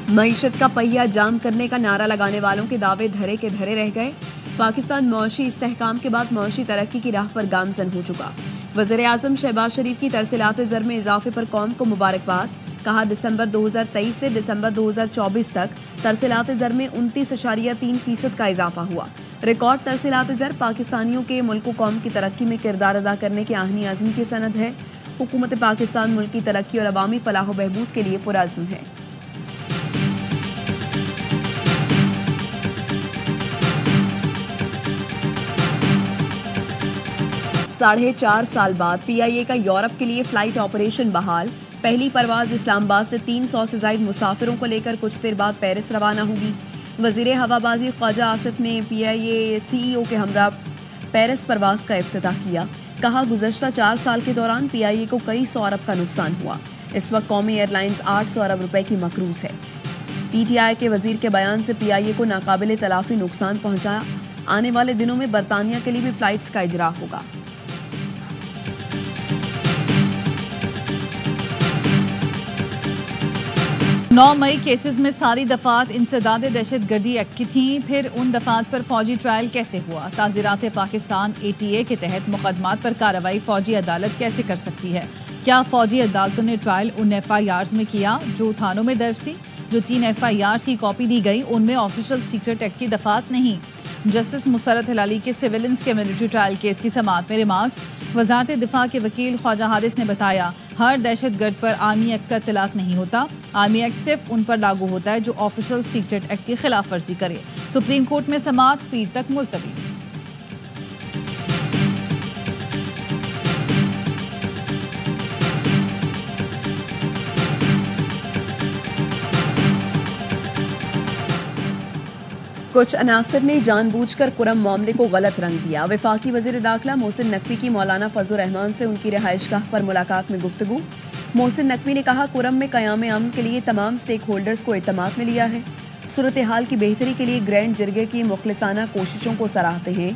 معیشت کا پہیہ جام کرنے کا نعرہ لگانے والوں کے دعوے دھرے کے دھرے رہ گئے۔ پاکستان معاشی استحکام کے بعد معاشی ترقی کی راہ پر گامزن ہو چکا۔ وزیر اعظم شہباز شریف کی ترسیلات زر میں اضافے پر قوم کو مبارکباد۔ کہا دسمبر 2023 سے دسمبر 2024 تک ترسیلات زر میں 29.3% کا اضافہ ہوا۔ ریکارڈ ترسیلات زر پاکستانیوں کے ملک و قوم کی ترقی میں کردار ادا کرنے کے آہنی عزم کی سند ہے۔ حکومت پاکستان ملک کی ترقی اور عوامی فلاح و بہبود کے لیے پرعزم ہے۔ 4.5 سال بعد پی آئی اے کا یورپ کے لیے فلائٹ آپریشن بحال۔ پہلی پرواز اسلام آباد سے 300 سے زائد مسافروں کو لے کر کچھ دیر بعد پیرس روانہ ہوگی۔ وزیر ہوا بازی خواجہ آصف نے پی آئی اے سی ای او کے ہمراہ پیرس پرواز کا افتتاح کیا۔ کہا گزشتہ 4 سال کے دوران پی آئی اے کو کئی سو ارب کا نقصان ہوا۔ اس وقت قومی ایئر لائنز 800 ارب روپے کی مقروض ہے۔ پی ٹی آئی کے وزیر کے بیان سے پی آئی اے کو ناقابل تلافی نقصان پہنچا۔ آنے والے دنوں میں برطانیہ کے لیے بھی فلائٹس کا اجراء ہوگا۔ 9 مئی کیسز میں ساری دفعات انسداد دہشت گردی ایکٹ کی تھیں، پھر ان دفعات پر فوجی ٹرائل کیسے ہوا؟ تعزیرات پاکستان اے ٹی اے کے تحت مقدمات پر کارروائی فوجی عدالت کیسے کر سکتی ہے؟ کیا فوجی عدالتوں نے ٹرائل ان ایف آئی آرز میں کیا جو تھانوں میں درج تھی؟ جو 3 ایف آئی آرز کی کاپی دی گئی ان میں آفیشل سیکرٹ ایکٹ کی دفعات نہیں۔ جسٹس مسرت ہلالی کے سیولنس کے ملٹری ٹرائل کیس کی سماعت میں ریمارکس۔ وزارت دفاع کے وکیل خواجہ حارث نے بتایا ہر دہشت گرد پر آرمی ایکٹ کا اطلاق نہیں ہوتا۔ آرمی ایکٹ صرف ان پر لاگو ہوتا ہے جو آفیشل سیکرٹ ایکٹ کی خلاف ورزی کرے۔ سپریم کورٹ میں سماعت پیر تک ملتوی۔ کچھ عناصر نے جان بوجھ کر کرم معاملے کو غلط رنگ دیا۔ وفاقی وزیر داخلہ محسن نقوی کی مولانا فضل الرحمان سے ان کی رہائش گاہ پر ملاقات میں گفتگو۔ محسن نقوی نے کہا کرم میں قیام امن کے لیے تمام سٹیک ہولڈرز کو اعتماد میں لیا ہے۔ صورتحال کی بہتری کے لیے گرینڈ جرگے کی مخلصانہ کوششوں کو سراہتے ہیں۔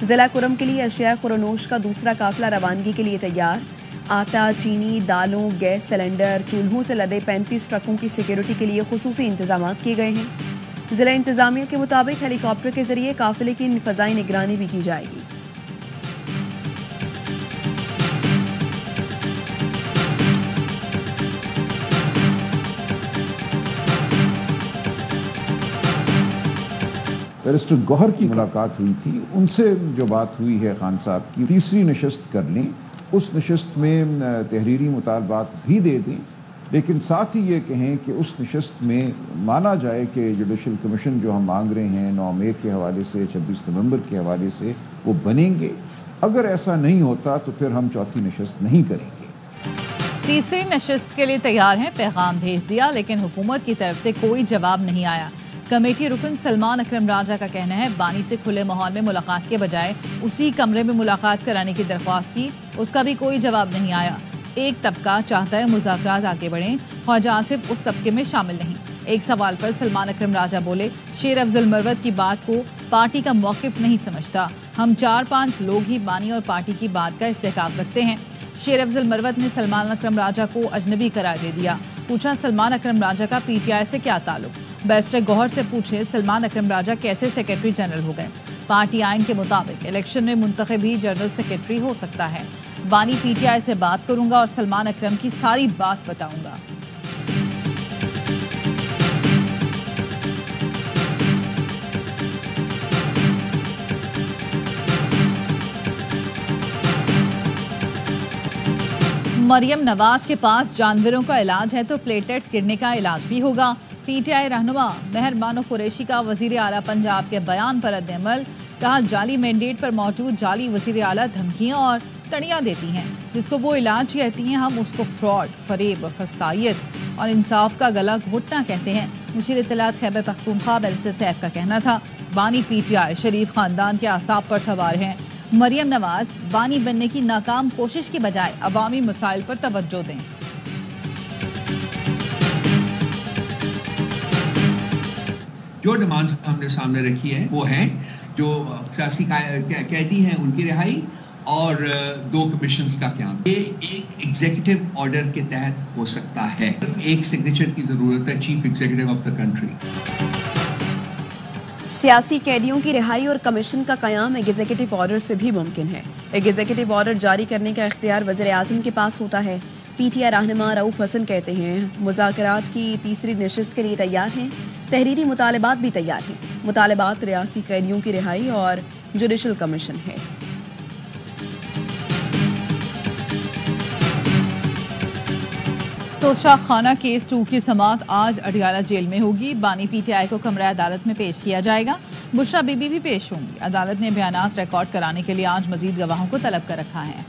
ضلع کرم کے لیے اشیاء خورنوش کا دوسرا قافلہ روانگی کے لیے تیار۔ آٹا، چینی، دالوں، گیس سلنڈر، چولہوں سے لدے 35 ٹرکوں کی سیکیورٹی کے لیے خصوصی انتظامات کیے گئے ہیں۔ ضلع انتظامیہ کے مطابق ہیلی کاپٹر کے ذریعے قافلے کی فضائی نگرانی بھی کی جائے گی۔ بیرسٹر گوہر کی ملاقات ہوئی تھی، ان سے جو بات ہوئی ہے خان صاحب کی تیسری نشست کر لیں، اس نشست میں تحریری مطالبات بھی دے دیں، لیکن ساتھ ہی یہ کہیں کہ اس نشست میں مانا جائے کہ جوڈیشل کمیشن جو ہم مانگ رہے ہیں 9 مئی کے حوالے سے 26 نومبر کے حوالے سے وہ بنیں گے۔ اگر ایسا نہیں ہوتا تو پھر ہم چوتھی نشست نہیں کریں گے۔ تیسری نشست کے لیے تیار ہیں، پیغام بھیج دیا لیکن حکومت کی طرف سے کوئی جواب نہیں آیا۔ کمیٹی رکن سلمان اکرم راجہ کا کہنا ہے بانی سے کھلے ماحول میں ملاقات کے بجائے اسی کمرے میں ملاقات کرانے کی درخواست کی، اس کا بھی کوئی جواب نہیں آیا۔ ایک طبقہ چاہتا ہے مذاکرات آگے بڑھیں، خواجہ آصف اس طبقے میں شامل نہیں۔ ایک سوال پر سلمان اکرم راجہ بولے شیر افضل مروت کی بات کو پارٹی کا موقف نہیں سمجھتا، ہم 4-5 لوگ ہی بانی اور پارٹی کی بات کا استحقاق رکھتے ہیں۔ شیر افضل مروت نے سلمان اکرم راجہ کو اجنبی قرار دے دیا۔ پوچھا سلمان اکرم راجہ کا پی ٹی آئی سے کیا تعلق؟ بیرسٹر گوہر سے پوچھے سلمان اکرم راجہ کیسے سیکرٹری جنرل ہو گئے؟ پارٹی آئین کے مطابق الیکشن میں منتخب ہی جنرل سیکرٹری ہو سکتا ہے۔ بانی پی ٹی آئی سے بات کروں گا اور سلمان اکرم کی ساری بات بتاؤں گا۔ مریم نواز کے پاس جانوروں کا علاج ہے تو پلیٹلیٹس گرنے کا علاج بھی ہوگا۔ پی ٹی آئی رہنما مہر بانو قریشی کا وزیر اعلیٰ پنجاب کے بیان پر رد عمل۔ کہا جعلی مینڈیٹ پر موجود جعلی وزیر اعلیٰ دھمکیاں اور تڑیاں دیتی ہیں، جس کو وہ علاج کہتی ہیں ہم اس کو فراڈ، فریب، فسطائیت اور انصاف کا گلا گھونٹنا کہتے ہیں۔ مشیر اطلاعات خیبر پختونخوا بیرسٹر سیف کا کہنا تھا بانی پی ٹی آئی شریف خاندان کے اعصاب پر سوار ہیں۔ مریم نواز بانی بننے کی ناکام کوشش کی بجائے عوامی مسائل پر توجہ دیں۔ جو ڈیمانڈز ہم نے سامنے رکھی ہیں وہ ہیں جو سیاسی قیدی ہیں ان کی رہائی اور 2 کمیشنز کا قیام. یہ ایک ایگزیکٹو آرڈر کے تحت ہو سکتا ہے. ایک سگنیچر کی ضرورت ہے chief executive of the country. سیاسی قیدیوں کی رہائی اور کمیشن کا قیام ایگزیکٹو آرڈر سے بھی ممکن ہے. ایگزیکٹو آرڈر جاری کرنے کا اختیار وزیر اعظم کے پاس ہوتا ہے. پی ٹی آئی رہنما رؤف حسن کہتے ہیں مذاکرات کی تیسری نشست کے لیے تیار ہیں. تحریری مطالبات بھی تیار ہیں. مطالبات ریاستی قیدیوں کی رہائی اور جوڈیشل کمیشن ہے. توشہ خانہ کیس 2 کی سماعت آج اڈیالہ جیل میں ہوگی. بانی پی ٹی آئی کو کمرہ عدالت میں پیش کیا جائے گا. بشرا بی بی بھی پیش ہوں گی. عدالت نے بیانات ریکارڈ کرانے کے لیے آج مزید گواہوں کو طلب کر رکھا ہے.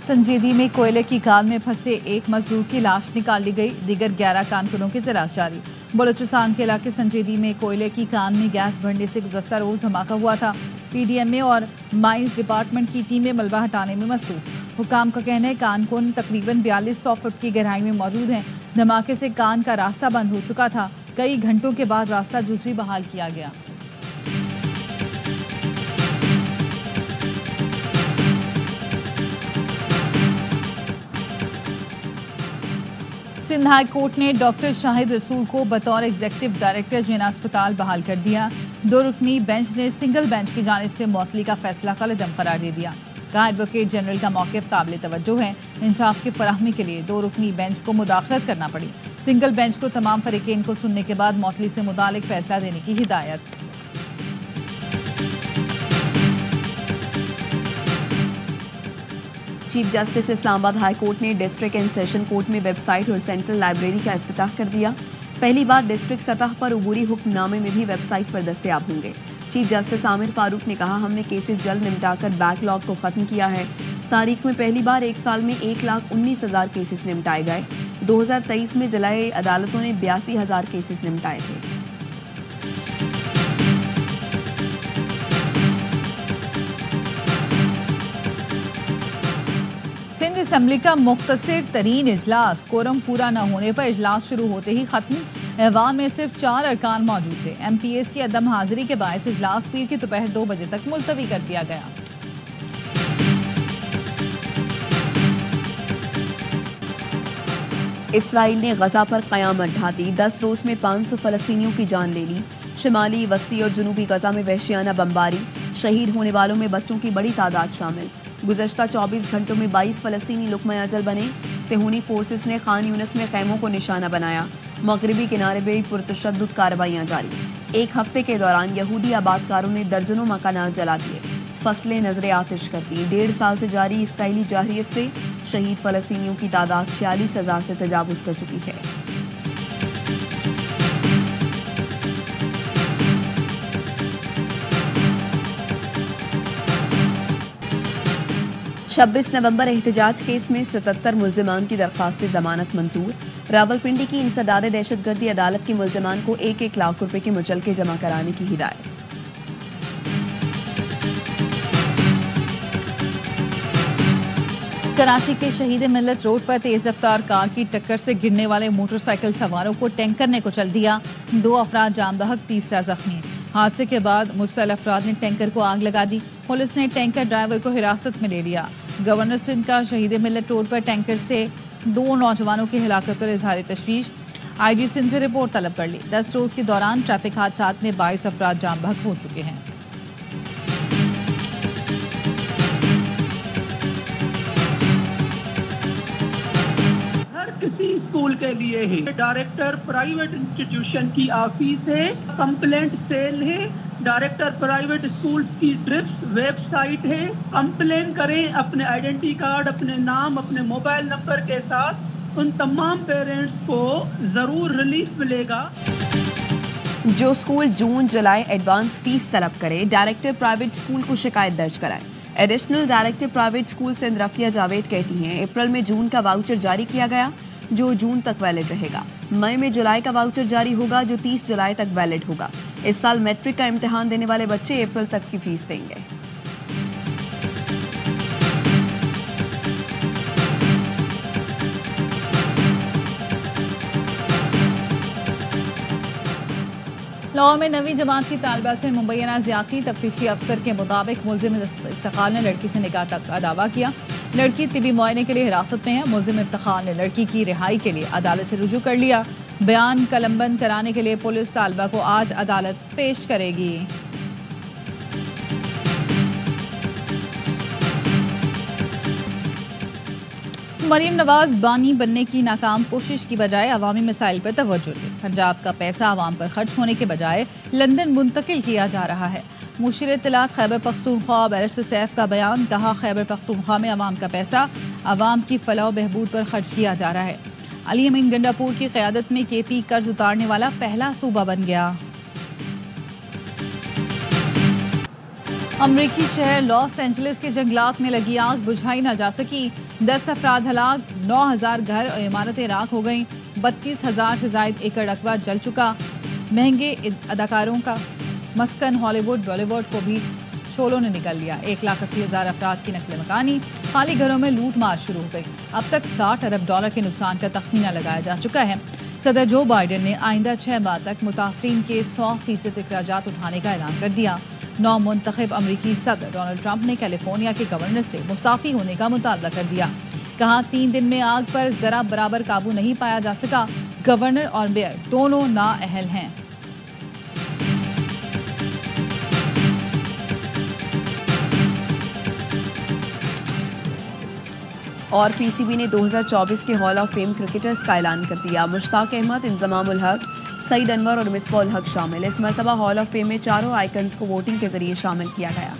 سنجیدی میں کوئلے کی کان میں پھنسے ایک مزدور کی لاش نکال لی گئی. دیگر 11 کارکنوں کی تلاش جاری. بلوچستان کے علاقے سنجیدی میں کوئلے کی کان میں گیس بھرنے سے گزشتہ روز دھماکہ ہوا تھا. پی ڈی ایم اے اور مائنس ڈپارٹمنٹ کی ٹیمیں ملبہ ہٹانے میں مصروف. حکام کا کہنا ہے کان کن تقریباً 4200 فٹ کی گہرائی میں موجود ہیں. دھماکے سے کان کا راستہ بند ہو چکا تھا. کئی گھنٹوں کے بعد راستہ جزوی بحال کیا گیا. سندھ ہائی کورٹ نے ڈاکٹر شاہد رسول کو بطور ایگزیکٹو ڈائریکٹر جینا اسپتال بحال کر دیا. 2 رکنی بینچ نے سنگل بینچ کی جانب سے معطلی کا فیصلہ قلعدم قرار دے دیا. کہا ایڈوکیٹ جنرل کا موقف قابل توجہ ہے. انصاف کی فراہمی کے لیے 2 رکنی بینچ کو مداخلت کرنا پڑی. سنگل بینچ کو تمام فریقین کو سننے کے بعد معطلی سے متعلق فیصلہ دینے کی ہدایت. چیف جسٹس اسلام آباد ہائی کورٹ نے ڈسٹرکٹ اینڈ سیشن کورٹ میں ویب سائٹ اور سینٹرل لائبریری کا افتتاح کر دیا. پہلی بار ڈسٹرکٹ سطح پر عبوری حکم نامے میں بھی ویب سائٹ پر دستیاب ہوں گے. چیف جسٹس عامر فاروق نے کہا ہم نے کیسز جلد نمٹا کر بیک لاگ کو ختم کیا ہے. تاریخ میں پہلی بار ایک سال میں 1,19,000 کیسز نمٹائے گئے. 2023 میں ضلع عدالتوں نے 82,000 کیسز نمٹائے تھے. سندھ اسمبلی کا مختصر ترین اجلاس. کورم پورا نہ ہونے پر اجلاس شروع ہوتے ہی ختم. ایوان میں صرف 4 ارکان موجود تھے. ایم پی ایس کی عدم حاضری کے باعث اجلاس پیر کی دوپہر 2 بجے تک ملتوی کر دیا گیا. اسرائیل نے غزہ پر قیامت ڈھا دی. 10 روز میں 500 فلسطینیوں کی جان لے لی. شمالی، وسطی اور جنوبی غزہ میں وحشیانہ بمباری. شہید ہونے والوں میں بچوں کی بڑی تعداد شامل. گزشتہ 24 گھنٹوں میں 22 فلسطینی لقمہ اجل بنے. صہیونی فورسز نے خان یونس میں خیموں کو نشانہ بنایا. مغربی کنارے پہ پرتشدد کارروائیاں جاری. ایک ہفتے کے دوران یہودی آباد کاروں نے درجنوں مکانات جلا دیے. فصلیں نظر آتش کر دی. 1.5 سال سے جاری اسرائیلی جارحیت سے شہید فلسطینیوں کی تعداد 46,000 سے تجاوز کر چکی ہے. چھبیس نومبر احتجاج کیس میں 77 ملزمان کی درخواست ضمانت منظور. راولپنڈی کی انسداد دہشت گردی عدالت کے ملزمان کو 1-1 لاکھ روپے کے مچلکے جمع کرانے کی ہدایت. کراچی کے شہید ملت روڈ پر تیز رفتار کار کی ٹکر سے گرنے والے موٹر سائیکل سواروں کو ٹینکر نے کچل دیا. 2 افراد جان بحق، تیسرا زخمی. حادثے کے بعد مسلح افراد نے ٹینکر کو آگ لگا دی. پولیس نے ٹینکر ڈرائیور کو حراست میں لے لیا. گورنر سندھ کا شہید ملت روڈ پر ٹینکر سے 2 نوجوانوں کی ہلاکت پر اظہار تشویش. آئی جی سندھ سے رپورٹ طلب کر لی. 10 روز کے دوران ٹریفک حادثات میں 22 افراد جان بحق ہو چکے ہیں. کسی اسکول کے لیے ہے. ڈائریکٹر پرائیویٹ انسٹیٹیوشن کی آفس ہے. کمپلینٹ سیل ہے. ڈائریکٹر پرائیویٹ اسکول کی ڈرپس ویب سائٹ ہے. کمپلین کریں اپنے آئیڈینٹی کارڈ، اپنے نام، اپنے موبائل نمبر کے ساتھ. ان تمام پیرنٹس کو ضرور ریلیف ملے گا. جو اسکول جون جولائی ایڈوانس فیس طلب کرے ڈائریکٹر پرائیویٹ اسکول کو شکایت درج کرائے. Additional director private school Sindh Rafia Javed کہتی ہیں اپریل میں جون کا واؤچر جاری کیا گیا جو جون تک ویلڈ رہے گا. مئی میں جولائی کا واؤچر جاری ہوگا جو 30 جولائی تک ویلڈ ہوگا. اس سال میٹرک کا امتحان دینے والے بچے اپریل تک کی فیس دیں گے. لاہور میں 9ویں جماعت کی طالبہ سے مبینہ زیادتی، تفتیشی افسر کے مطابق ملزم افتخار نے لڑکی سے نکاح تک کا دعویٰ کیا۔ لڑکی طبی معائنے کے لیے حراست میں ہے۔ ملزم افتخار نے لڑکی کی رہائی کے لیے عدالت سے رجوع کر لیا۔ بیان قلمبند کرانے کے لیے پولیس طالبہ کو آج عدالت پیش کرے گی۔ مریم نواز بانی بننے کی ناکام کوشش کی بجائے عوامی مسائل پر توجہ دی۔ پنجاب کا پیسہ عوام پر خرچ ہونے کے بجائے لندن منتقل کیا جا رہا ہے۔ مشیر اطلاعات خیبر پختونخوا بیرسٹر سیف کا بیان، کہا خیبر پختونخوا میں عوام کا پیسہ عوام کی فلاح و بہبود پر خرچ کیا جا رہا ہے۔ علی امین گنڈاپور کی قیادت میں کے پی قرض اتارنے والا پہلا صوبہ بن گیا۔ امریکی شہر لاس اینجلس کے جنگلات میں لگی آگ بجھائی نہ جا سکی، 10 افراد ہلاک، 9000 گھر اور عمارتیں راکھ ہو گئیں، 32,000 سے زائد ایکڑ رقبہ جل چکا۔ مہنگے اداکاروں کا مسکن ہالی ووڈ بالی ووڈ کو بھی شعلوں نے نکل لیا۔ 1,80,000 افراد کی نقل مکانی، خالی گھروں میں لوٹ مار شروع ہو گئی۔ اب تک $60 ارب کے نقصان کا تخمینہ لگایا جا چکا ہے۔ صدر جو بائیڈن نے آئندہ 6 ماہ تک متاثرین کے 100% اخراجات اٹھانے کا اعلان کر دیا۔ نو منتخب امریکی صدر ڈونلڈ ٹرمپ نے کیلیفورنیا کے گورنر سے مستعفی ہونے کا مطالبہ کر دیا۔ کہا 3 دن میں آگ پر ذرا برابر قابو نہیں پایا جا سکا، گورنر اور میئر دونوں نااہل ہیں۔ اور پی سی بی نے 2024 کے ہال آف فیم کرکٹرز کا اعلان کر دیا۔ مشتاق احمد، انضمام الحق، سعید انور اور مصباح الحق شامل۔ اس مرتبہ ہال آف فیم میں چاروں آئیکنز کو ووٹنگ کے ذریعے شامل کیا گیا۔